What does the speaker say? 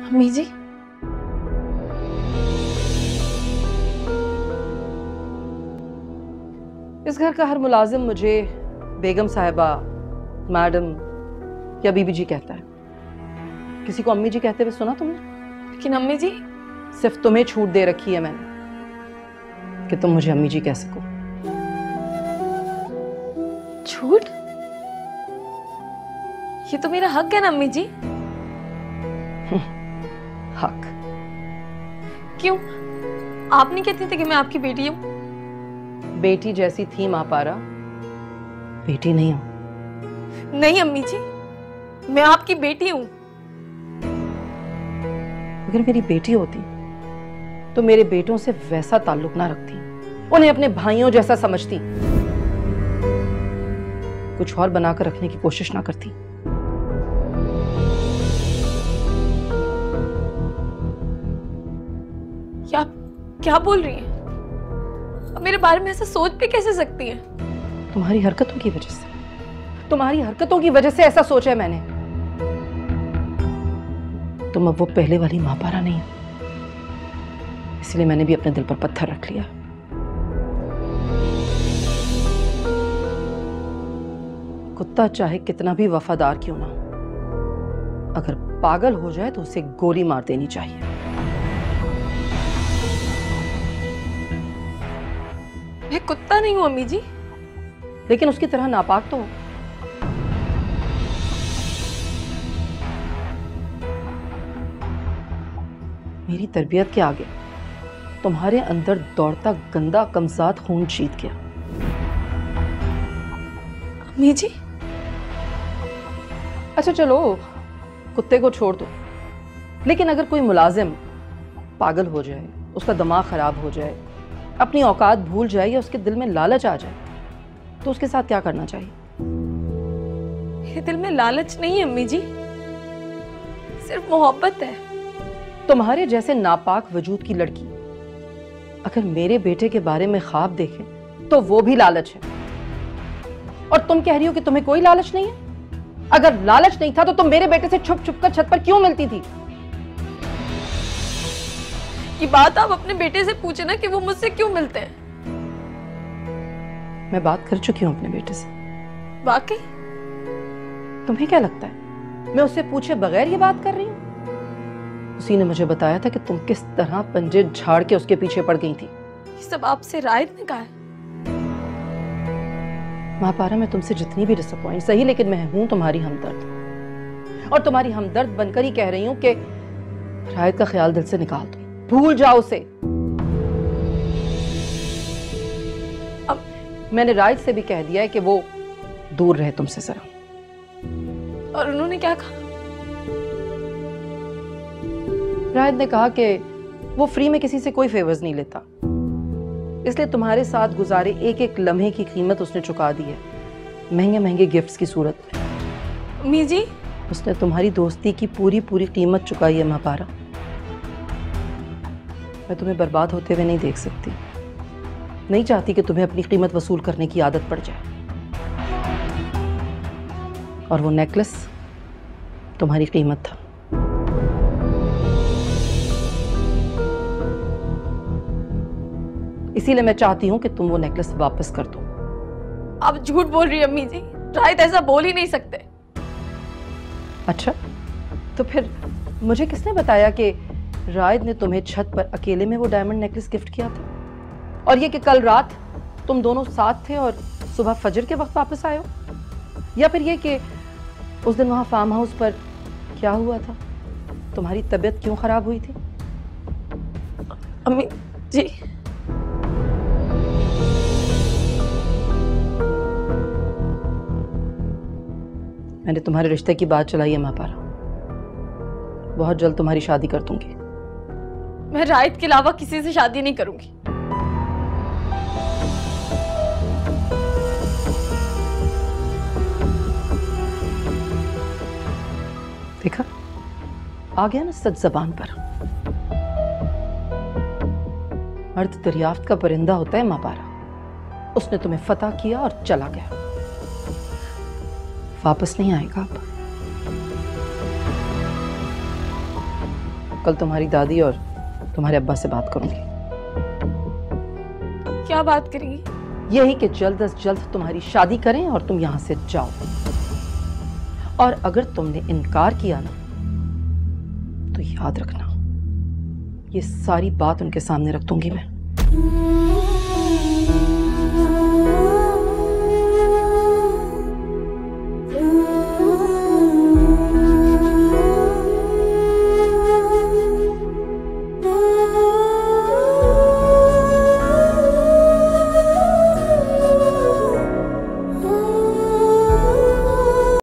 अम्मी जी, इस घर का हर मुलाजिम मुझे बेगम साहिबा, मैडम या बीबी जी कहता है। किसी को अम्मी जी कहते हुए सुना तुमने? लेकिन अम्मी जी, सिर्फ तुम्हें छूट दे रखी है मैंने कि तुम मुझे अम्मी जी कह सको। झूठ? ये तो मेरा हक है ना अम्मी जी। हक? क्यों? आप नहीं कहती थी कि मैं आपकी बेटी हूँ? बेटी जैसी थी माँ पारा, बेटी नहीं हूं। नहीं अम्मी जी, मैं आपकी बेटी हूँ। अगर मेरी बेटी होती तो मेरे बेटों से वैसा ताल्लुक ना रखती, उन्हें अपने भाइयों जैसा समझती, कुछ और बनाकर रखने की कोशिश ना करती। आप क्या बोल रही हैं? अब मेरे बारे में ऐसा सोच भी कैसे सकती हैं? तुम्हारी हरकतों की वजह से, तुम्हारी हरकतों की वजह से ऐसा सोचा है मैंने। तुम अब वो पहले वाली माँ पारा नहीं हो, इसलिए मैंने भी अपने दिल पर पत्थर रख लिया। कुत्ता चाहे कितना भी वफादार क्यों ना, अगर पागल हो जाए तो उसे गोली मार देनी चाहिए। मैं कुत्ता नहीं हूँ अम्मी जी। लेकिन उसकी तरह नापाक तो हो। मेरी तरबियत के आगे तुम्हारे अंदर दौड़ता गंदा कमजाद खून जीत गया। अम्मी जी, अच्छा चलो, कुत्ते को छोड़ दो, लेकिन अगर कोई मुलाजिम पागल हो जाए, उसका दिमाग खराब हो जाए, अपनी औकात भूल जाए या उसके दिल में लालच आ जाए, तो उसके साथ क्या करना चाहिए? मेरे दिल में लालच नहीं है अम्मी जी, सिर्फ मोहब्बत है। तुम्हारे जैसे नापाक वजूद की लड़की अगर मेरे बेटे के बारे में ख्वाब देखे तो वो भी लालच है। और तुम कह रही हो कि तुम्हें कोई लालच नहीं है? अगर लालच नहीं था तो तुम मेरे बेटे से छुप छुप कर छत पर क्यों मिलती थी? ये बात आप अपने बेटे से पूछे ना कि वो मुझसे क्यों मिलते हैं। मैं बात कर चुकी हूं अपने बेटे से। वाकई? तुम्हें क्या लगता है मैं उससे पूछे बगैर ये बात कर रही हूं? उसी ने मुझे बताया था कि तुम किस तरह पंजे झाड़ के उसके पीछे पड़ गई थी। ये सब आपसे रायत ने कहा है? माँ पारा, मैं तुमसे जितनी भी डिसअपॉइंट सही, लेकिन मैं हूं तुम्हारी हमदर्द, और तुम्हारी हमदर्द बनकर ही कह रही हूं कि रायत का ख्याल दिल से निकाल दो, भूल जाओ उसे। अब मैंने रायत से भी कह दिया है कि वो दूर रहे तुमसे जरा। और उन्होंने क्या कहा? रायत ने कहा कि वो फ्री में किसी से कोई फेवर्स नहीं लेता, इसलिए तुम्हारे साथ गुजारे एक एक लम्हे की कीमत उसने चुका दी है, महंगे महंगे गिफ्ट्स की सूरत में। अम्मी जी, उसने तुम्हारी दोस्ती की पूरी पूरी कीमत चुकाई है माँ पारा। मैं तुम्हें बर्बाद होते हुए नहीं देख सकती, नहीं चाहती कि तुम्हें अपनी कीमत वसूल करने की आदत पड़ जाए। और वो नेकलेस तुम्हारी कीमत था। इसीलिए मैं चाहती हूं कि तुम वो नेकलेस वापस कर दो। आप झूठ बोल रही है अम्मी जी, रायत ऐसा बोल ही नहीं सकते। अच्छा, तो फिर मुझे किसने बताया कि रायत ने तुम्हें छत पर अकेले में वो डायमंड नेकलेस गिफ्ट किया था, और ये कि कल रात तुम दोनों साथ थे और सुबह फजर के वक्त वापस आए हो? या फिर ये कि उस दिन वहां फार्म हाउस पर क्या हुआ था, तुम्हारी तबीयत क्यों खराब हुई थी? अम्मी जी, मैंने तुम्हारे रिश्ते की बात चलाई है माँ पारा, बहुत जल्द तुम्हारी शादी कर दूंगी। मैं रायत के अलावा किसी से शादी नहीं करूंगी। देखा, आ गया ना सच जबान पर। मर्द दरियाफ्त का परिंदा होता है माँ पारा, उसने तुम्हें फतह किया और चला गया, वापस नहीं आएगा अब। कल तुम्हारी दादी और तुम्हारे अब्बा से बात करूंगी। क्या बात करेंगी? यही कि जल्द अज जल्द तुम्हारी शादी करें और तुम यहां से जाओ। और अगर तुमने इनकार किया ना तो याद रखना, ये सारी बात उनके सामने रख दूंगी मैं।